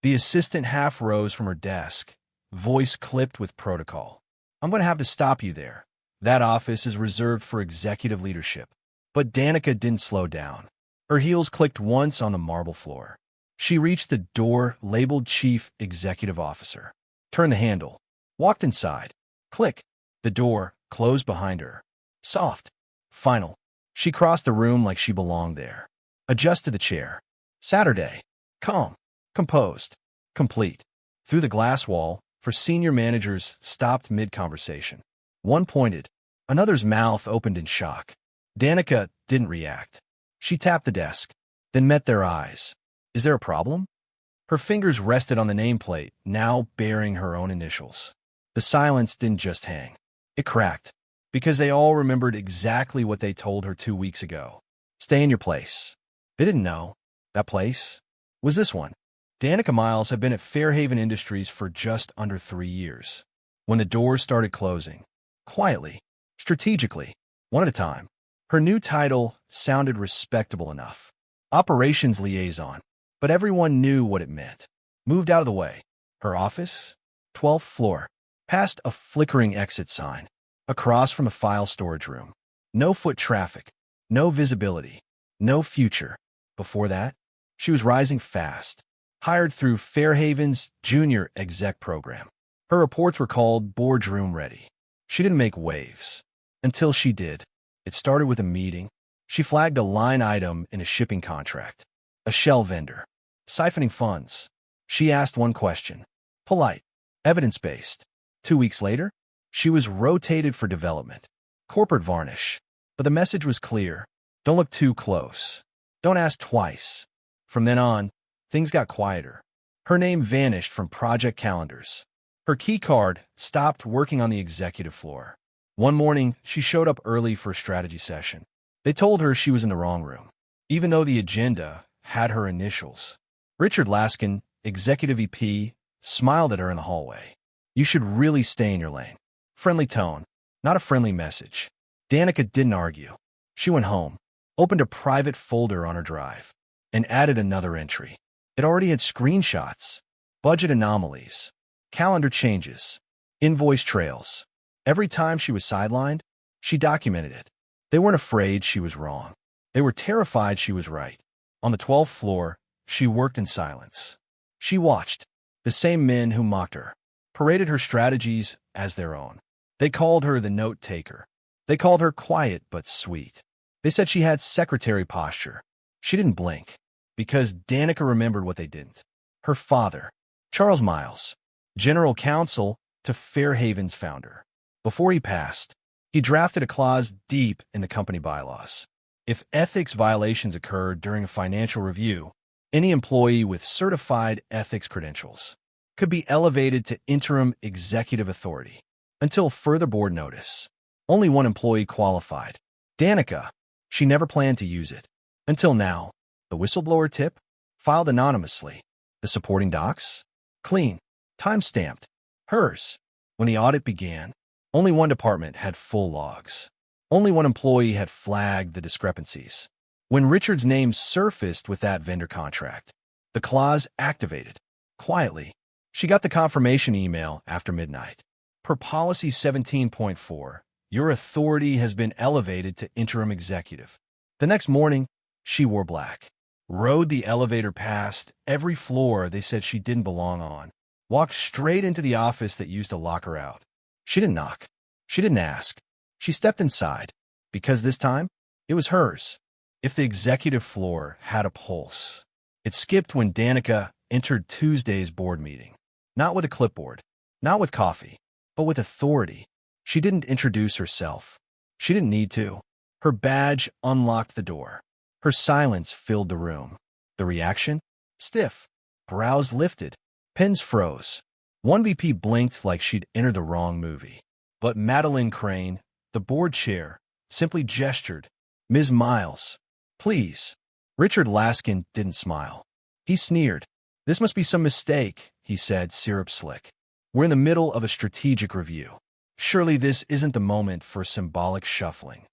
The assistant half rose from her desk, voice clipped with protocol. I'm going to have to stop you there. That office is reserved for executive leadership. But Danica didn't slow down. Her heels clicked once on the marble floor. She reached the door labeled Chief Executive Officer. Turned the handle. Walked inside. Click. The door closed behind her. Soft. Final. She crossed the room like she belonged there. Adjusted the chair. Saturday. Calm. Composed. Complete. Through the glass wall, for senior managers stopped mid-conversation. One pointed. Another's mouth opened in shock. Danica didn't react. She tapped the desk, then met their eyes. Is there a problem? Her fingers rested on the nameplate, now bearing her own initials. The silence didn't just hang. It cracked, because they all remembered exactly what they told her 2 weeks ago. Stay in your place. They didn't know. That place was this one. Danica Miles had been at Fairhaven Industries for just under 3 years. When the doors started closing, quietly, strategically, one at a time, her new title sounded respectable enough. Operations liaison. But everyone knew what it meant. Moved out of the way. Her office? 12th floor. Past a flickering exit sign. Across from a file storage room. No foot traffic. No visibility. No future. Before that, she was rising fast. Hired through Fairhaven's junior exec program. Her reports were called boardroom ready. She didn't make waves. Until she did. It started with a meeting. She flagged a line item in a shipping contract. A shell vendor. Siphoning funds. She asked one question. Polite. Evidence-based. 2 weeks later, she was rotated for development. Corporate varnish. But the message was clear. Don't look too close. Don't ask twice. From then on, things got quieter. Her name vanished from project calendars. Her key card stopped working on the executive floor. One morning, she showed up early for a strategy session. They told her she was in the wrong room, even though the agenda had her initials. Richard Laskin, executive VP, smiled at her in the hallway. You should really stay in your lane. Friendly tone, not a friendly message. Danica didn't argue. She went home, opened a private folder on her drive, and added another entry. It already had screenshots, budget anomalies, calendar changes, invoice trails. Every time she was sidelined, she documented it. They weren't afraid she was wrong. They were terrified she was right. On the 12th floor, she worked in silence. She watched. The same men who mocked her paraded her strategies as their own. They called her the note-taker. They called her quiet but sweet. They said she had secretary posture. She didn't blink, because Danica remembered what they didn't. Her father, Charles Miles, general counsel to Fairhaven's founder. Before he passed, he drafted a clause deep in the company bylaws. If ethics violations occurred during a financial review, any employee with certified ethics credentials could be elevated to interim executive authority until further board notice. Only one employee qualified. Danica. She never planned to use it. Until now. The whistleblower tip? Filed anonymously. The supporting docs? Clean. Time-stamped. Hers. When the audit began, only one department had full logs. Only one employee had flagged the discrepancies. When Richard's name surfaced with that vendor contract, the clause activated. Quietly, she got the confirmation email after midnight. Per Policy 17.4, your authority has been elevated to interim executive. The next morning, she wore black. Rode the elevator past every floor they said she didn't belong on. Walked straight into the office that used to lock her out. She didn't knock. She didn't ask. She stepped inside, because this time, it was hers. If the executive floor had a pulse, it skipped when Danica entered Tuesday's board meeting. Not with a clipboard, not with coffee, but with authority. She didn't introduce herself. She didn't need to. Her badge unlocked the door. Her silence filled the room. The reaction? Stiff. Brows lifted. Pens froze. One VP blinked like she'd entered the wrong movie. But Madeline Crane, the board chair, simply gestured. Ms. Miles, please. Richard Laskin didn't smile. He sneered. This must be some mistake, he said, syrup slick. We're in the middle of a strategic review. Surely this isn't the moment for symbolic shuffling.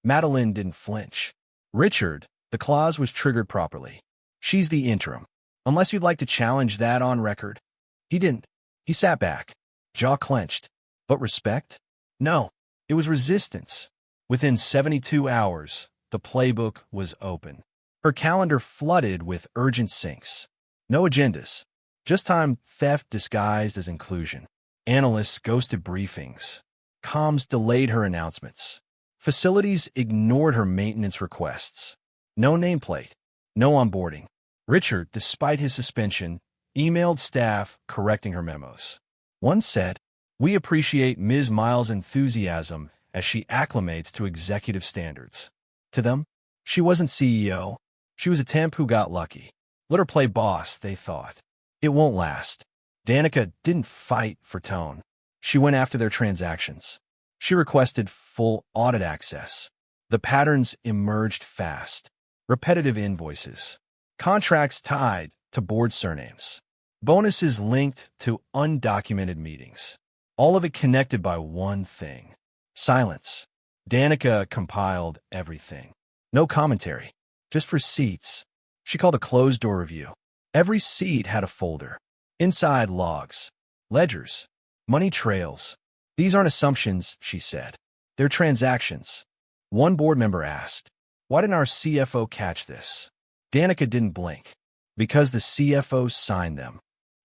Madeline didn't flinch. Richard, the clause was triggered properly. She's the interim. Unless you'd like to challenge that on record. He didn't. He sat back, jaw clenched. But respect? No. It was resistance. Within 72 hours, the playbook was open. Her calendar flooded with urgent syncs. No agendas. Just time theft disguised as inclusion. Analysts ghosted briefings. Comms delayed her announcements. Facilities ignored her maintenance requests. No nameplate. No onboarding. Richard, despite his suspension, emailed staff correcting her memos. One said, "We appreciate Ms. Miles' enthusiasm as she acclimates to executive standards." To them, she wasn't CEO. She was a temp who got lucky. Let her play boss, they thought. It won't last. Danica didn't fight for tone. She went after their transactions. She requested full audit access. The patterns emerged fast. Repetitive invoices. Contracts tied to board surnames. Bonuses linked to undocumented meetings. All of it connected by one thing. Silence. Danica compiled everything. No commentary. Just receipts. She called a closed-door review. Every seat had a folder. Inside logs. Ledgers. Money trails. These aren't assumptions, she said. They're transactions. One board member asked, "Why didn't our CFO catch this?" Danica didn't blink. Because the CFO signed them.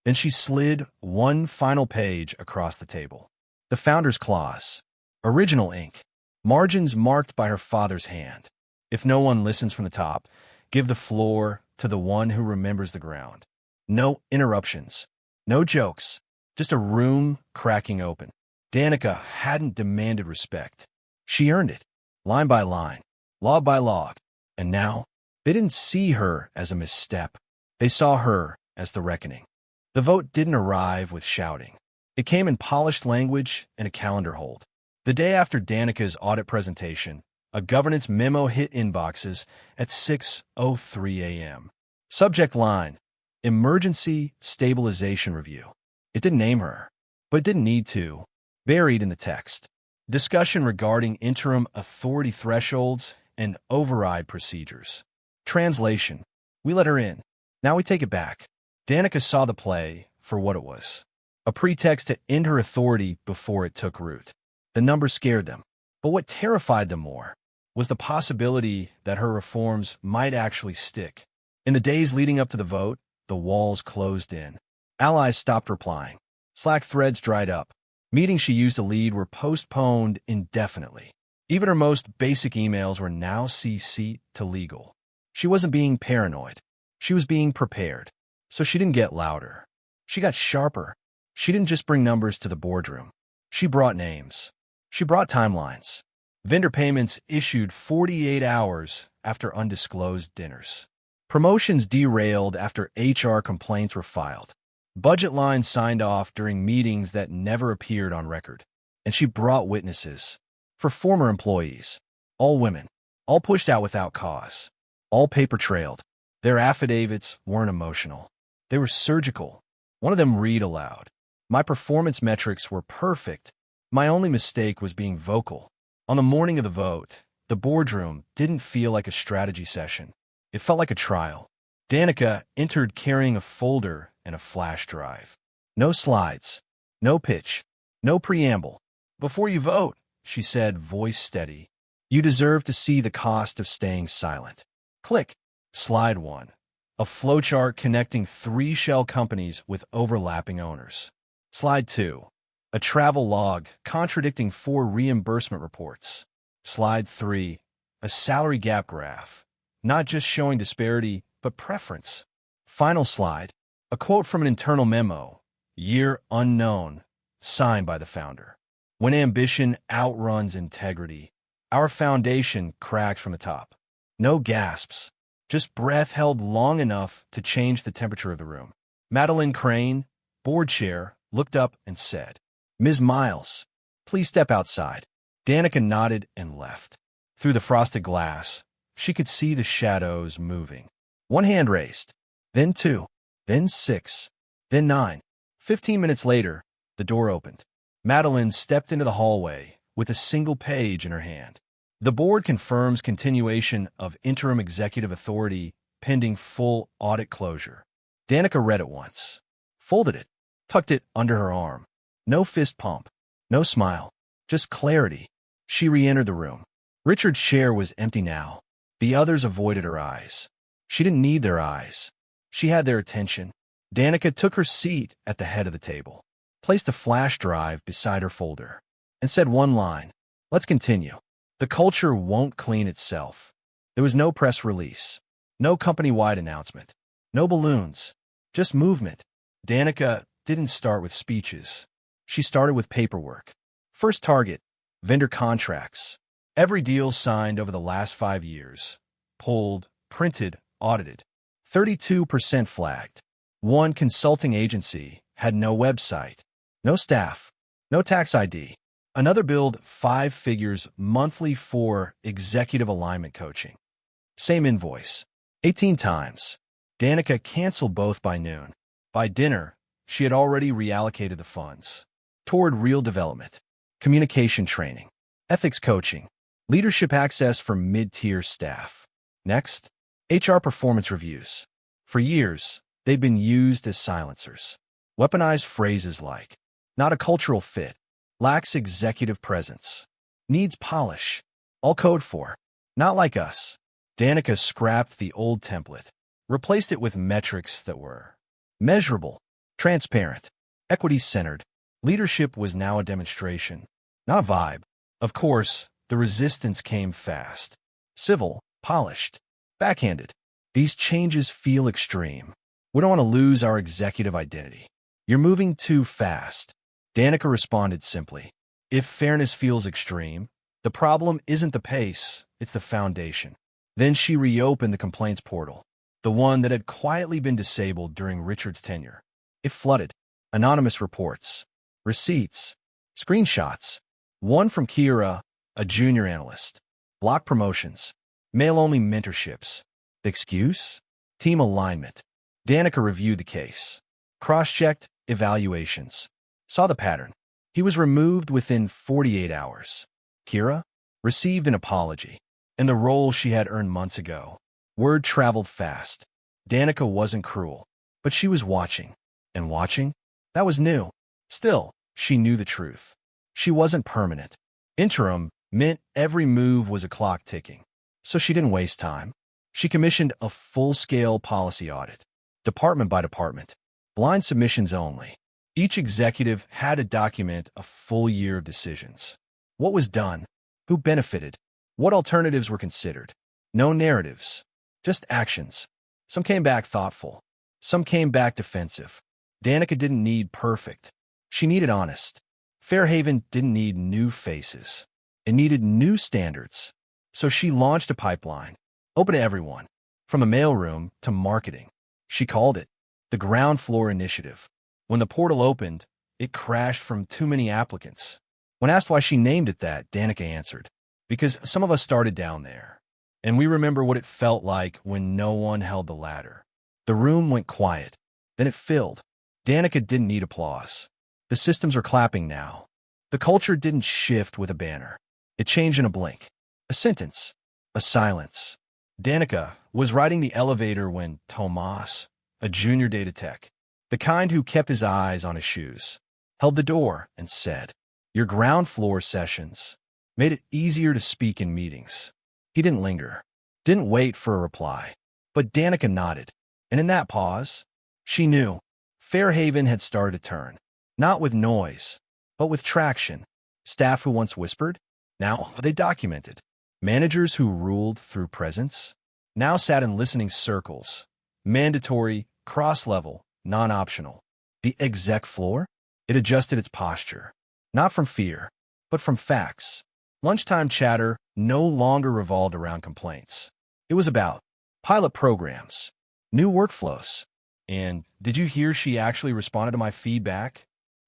Then she slid one final page across the table. The founder's clause. Original ink. Margins marked by her father's hand. If no one listens from the top, give the floor to the one who remembers the ground. No interruptions. No jokes. Just a room cracking open. Danica hadn't demanded respect. She earned it. Line by line. Log by log. And now, they didn't see her as a misstep. They saw her as the reckoning. The vote didn't arrive with shouting. It came in polished language and a calendar hold. The day after Danica's audit presentation, a governance memo hit inboxes at 6:03 a.m. Subject line, Emergency Stabilization Review. It didn't name her, but it didn't need to. Buried in the text. Discussion regarding interim authority thresholds and override procedures. Translation. We let her in. Now we take it back. Danica saw the play for what it was. A pretext to end her authority before it took root. The numbers scared them. But what terrified them more was the possibility that her reforms might actually stick. In the days leading up to the vote, the walls closed in. Allies stopped replying. Slack threads dried up. Meetings she used to lead were postponed indefinitely. Even her most basic emails were now CC'd to legal. She wasn't being paranoid. She was being prepared. So she didn't get louder. She got sharper. She didn't just bring numbers to the boardroom. She brought names. She brought timelines. Vendor payments issued 48 hours after undisclosed dinners. Promotions derailed after HR complaints were filed. Budget lines signed off during meetings that never appeared on record. And she brought witnesses. For former employees. All women. All pushed out without cause. All paper trailed. Their affidavits weren't emotional. They were surgical. One of them read aloud. My performance metrics were perfect. My only mistake was being vocal. On the morning of the vote, the boardroom didn't feel like a strategy session. It felt like a trial. Danica entered carrying a folder and a flash drive. No slides. No pitch. No preamble. "Before you vote," she said, voice steady, "you deserve to see the cost of staying silent." Click. Slide 1. A flowchart connecting 3 shell companies with overlapping owners. Slide 2. A travel log contradicting 4 reimbursement reports. Slide 3. A salary gap graph, not just showing disparity, but preference. Final slide. A quote from an internal memo, year unknown, signed by the founder. "When ambition outruns integrity, our foundation cracked from the top." No gasps, just breath held long enough to change the temperature of the room. Madeline Crane, board chair, looked up and said, "Ms. Miles, please step outside." Danica nodded and left. Through the frosted glass, she could see the shadows moving. One hand raised, then 2, then 6, then 9. 15 minutes later, the door opened. Madeline stepped into the hallway with a single page in her hand. The board confirms continuation of interim executive authority pending full audit closure. Danica read it once, folded it, tucked it under her arm. No fist pump, no smile, just clarity. She re-entered the room. Richard's chair was empty now. The others avoided her eyes. She didn't need their eyes. She had their attention. Danica took her seat at the head of the table, placed a flash drive beside her folder, and said one line, "Let's continue." The culture won't clean itself. There was no press release, no company-wide announcement, no balloons, just movement. Danica didn't start with speeches. She started with paperwork. First target, vendor contracts. Every deal signed over the last 5 years. Pulled, printed, audited. 32% flagged. One consulting agency had no website, no staff, no tax ID. Another billed 5 figures monthly for executive alignment coaching. Same invoice, 18 times. Danica canceled both by noon. By dinner, she had already reallocated the funds toward real development, communication training, ethics coaching, leadership access for mid-tier staff. Next, HR performance reviews. For years, they'd been used as silencers. Weaponized phrases like, "not a cultural fit," "lacks executive presence," "needs polish," all code for, "not like us." Danica scrapped the old template, replaced it with metrics that were measurable, transparent, equity-centered. Leadership was now a demonstration, not a vibe. Of course, the resistance came fast. Civil, polished, backhanded. These changes feel extreme. We don't want to lose our executive identity. You're moving too fast. Danica responded simply. If fairness feels extreme, the problem isn't the pace, it's the foundation. Then she reopened the complaints portal, the one that had quietly been disabled during Richard's tenure. It flooded. Anonymous reports, receipts, screenshots. One from Kira, a junior analyst. Block promotions. Male-only mentorships. The excuse? Team alignment. Danica reviewed the case. Cross-checked evaluations. Saw the pattern. He was removed within 48 hours. Kira received an apology. In the role she had earned months ago. Word traveled fast. Danica wasn't cruel, but she was watching. And watching? That was new. Still, she knew the truth. She wasn't permanent. Interim meant every move was a clock ticking. So she didn't waste time. She commissioned a full-scale policy audit, department by department, blind submissions only. Each executive had to document a full year of decisions. What was done? Who benefited? What alternatives were considered? No narratives, just actions. Some came back thoughtful. Some came back defensive. Danica didn't need perfect. She needed honest. Fairhaven didn't need new faces. It needed new standards. So she launched a pipeline, open to everyone, from a mailroom to marketing. She called it the Ground Floor Initiative. When the portal opened, it crashed from too many applicants. When asked why she named it that, Danica answered, "Because some of us started down there, and we remember what it felt like when no one held the ladder." The room went quiet. Then it filled. Danica didn't need applause. The systems were clapping now. The culture didn't shift with a banner. It changed in a blink. A sentence. A silence. Danica was riding the elevator when Tomas, a junior data tech, the kind who kept his eyes on his shoes, held the door and said, "Your ground floor sessions made it easier to speak in meetings." He didn't linger, didn't wait for a reply, but Danica nodded. And in that pause, she knew Fairhaven had started to turn, not with noise, but with traction. Staff who once whispered, now they documented. Managers who ruled through presence, now sat in listening circles. Mandatory, cross-level, non-optional. The exec floor? It adjusted its posture, not from fear, but from facts. Lunchtime chatter no longer revolved around complaints. It was about pilot programs, new workflows, and did you hear she actually responded to my feedback?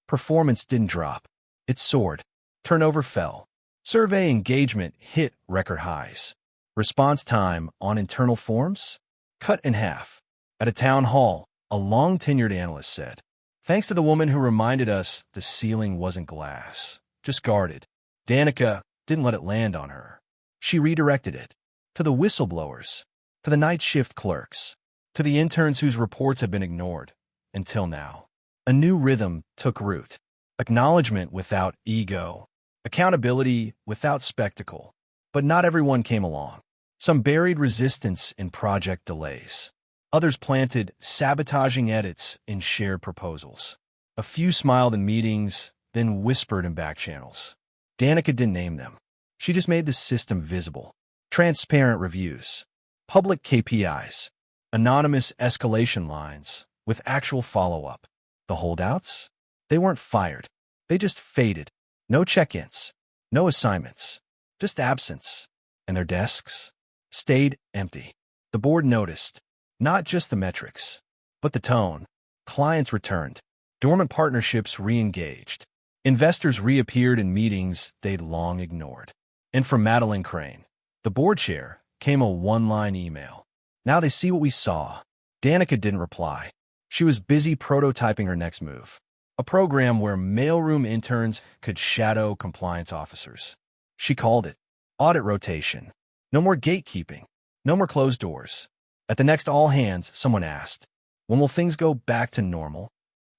Performance didn't drop. It soared. Turnover fell. Survey engagement hit record highs. Response time on internal forms? Cut in half. At a town hall, a long-tenured analyst said, "Thanks to the woman who reminded us the ceiling wasn't glass, just guarded." Danica didn't let it land on her. She redirected it to the whistleblowers, to the night shift clerks, to the interns whose reports had been ignored, until now. A new rhythm took root. Acknowledgement without ego. Accountability without spectacle. But not everyone came along. Some buried resistance in project delays. Others planted sabotaging edits in shared proposals. A few smiled in meetings, then whispered in back channels. Danica didn't name them. She just made the system visible. Transparent reviews. Public KPIs. Anonymous escalation lines with actual follow-up. The holdouts? They weren't fired. They just faded. No check-ins. No assignments. Just absence. And their desks stayed empty. The board noticed. Not just the metrics, but the tone. Clients returned. Dormant partnerships re-engaged. Investors reappeared in meetings they'd long ignored. And from Madeline Crane, the board chair, came a one-line email. Now they see what we saw. Danica didn't reply. She was busy prototyping her next move. A program where mailroom interns could shadow compliance officers. She called it audit rotation. No more gatekeeping. No more closed doors. At the next all-hands, someone asked, "When will things go back to normal?"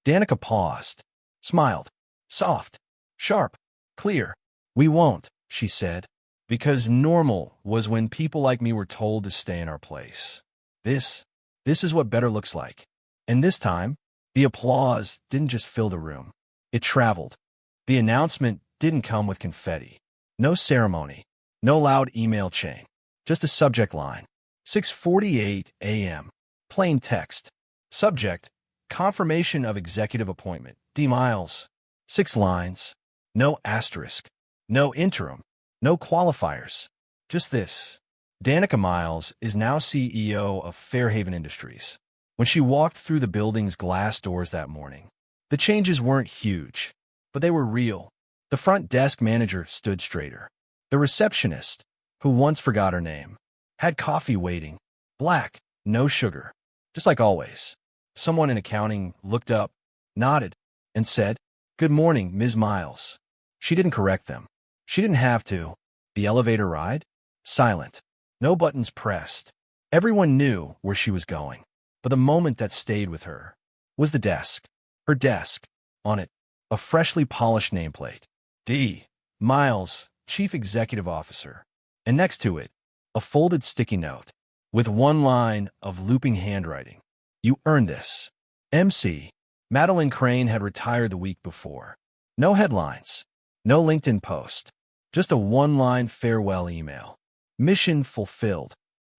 Danica paused, smiled. Soft, sharp, clear. "We won't," she said, "because normal was when people like me were told to stay in our place. This is what better looks like." And this time, the applause didn't just fill the room. It traveled. The announcement didn't come with confetti. No ceremony. No loud email chain. Just a subject line. 6:48 a.m. Plain text. Subject: confirmation of executive appointment. D. Miles. 6 lines. No asterisk. No interim. No qualifiers. Just this. Danica Miles is now CEO of Fairhaven Industries. When she walked through the building's glass doors that morning, the changes weren't huge, but they were real. The front desk manager stood straighter. The receptionist, who once forgot her name, had coffee waiting. Black, no sugar. Just like always. Someone in accounting looked up, nodded, and said, "Good morning, Ms. Miles." She didn't correct them. She didn't have to. The elevator ride? Silent. No buttons pressed. Everyone knew where she was going. But the moment that stayed with her was the desk. Her desk. On it, a freshly polished nameplate. D. Miles, Chief Executive Officer. And next to it, a folded sticky note with one line of looping handwriting. "You earned this. MC." Madeline Crane had retired the week before. No headlines. No LinkedIn post. Just a one-line farewell email. Mission fulfilled.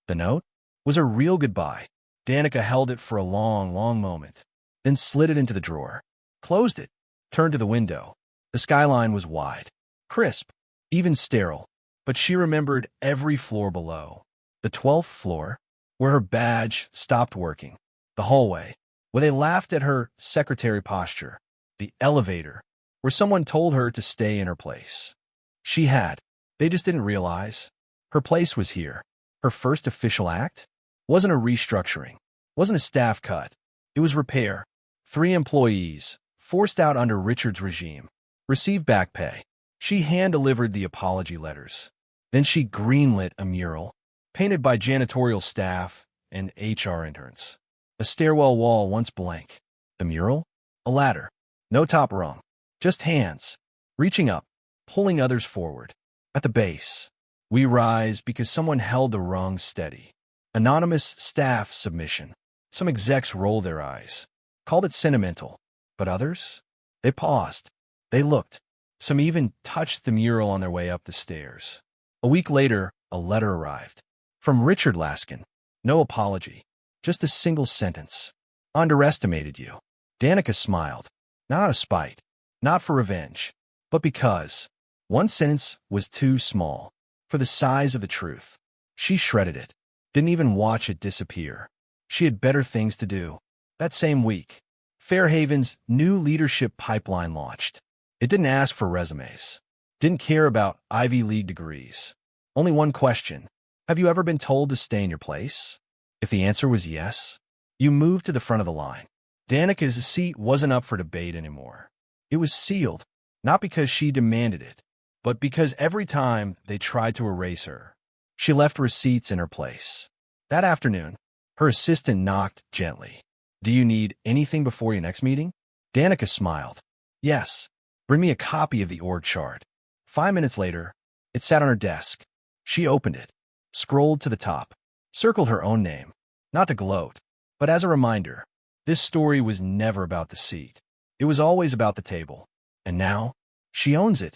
The note was a real goodbye. Danica held it for a long, long moment, then slid it into the drawer, closed it, turned to the window. The skyline was wide, crisp, even sterile, but she remembered every floor below. The 12th floor, where her badge stopped working. The hallway, where they laughed at her secretary posture. The elevator, where someone told her to stay in her place. She had. They just didn't realize. Her place was here. Her first official act wasn't a restructuring, wasn't a staff cut. It was repair. 3 employees, forced out under Richard's regime, received back pay. She hand-delivered the apology letters. Then she greenlit a mural, painted by janitorial staff and HR interns. A stairwell wall once blank. The mural? A ladder. No top rung. Just hands, reaching up, pulling others forward. At the base, "We rise because someone held the rung steady." Anonymous staff submission. Some execs rolled their eyes, called it sentimental. But others? They paused. They looked. Some even touched the mural on their way up the stairs. A week later, a letter arrived. From Richard Laskin. No apology. Just a single sentence. "Underestimated you." Danica smiled. Not a spite. Not for revenge. But because one sentence was too small for the size of the truth. She shredded it. Didn't even watch it disappear. She had better things to do. That same week, Fairhaven's new leadership pipeline launched. It didn't ask for resumes. Didn't care about Ivy League degrees. Only one question. Have you ever been told to stay in your place? If the answer was yes, you moved to the front of the line. Danica's seat wasn't up for debate anymore. It was sealed, not because she demanded it, but because every time they tried to erase her, she left receipts in her place. That afternoon, Her assistant knocked gently. Do you need anything before your next meeting? Danica smiled. Yes. Bring me a copy of the org chart. 5 minutes later, it sat on her desk. She opened it, scrolled to the top, circled her own name, not to gloat, but as a reminder. This story was never about the seat. It was always about the table. And now, she owns it.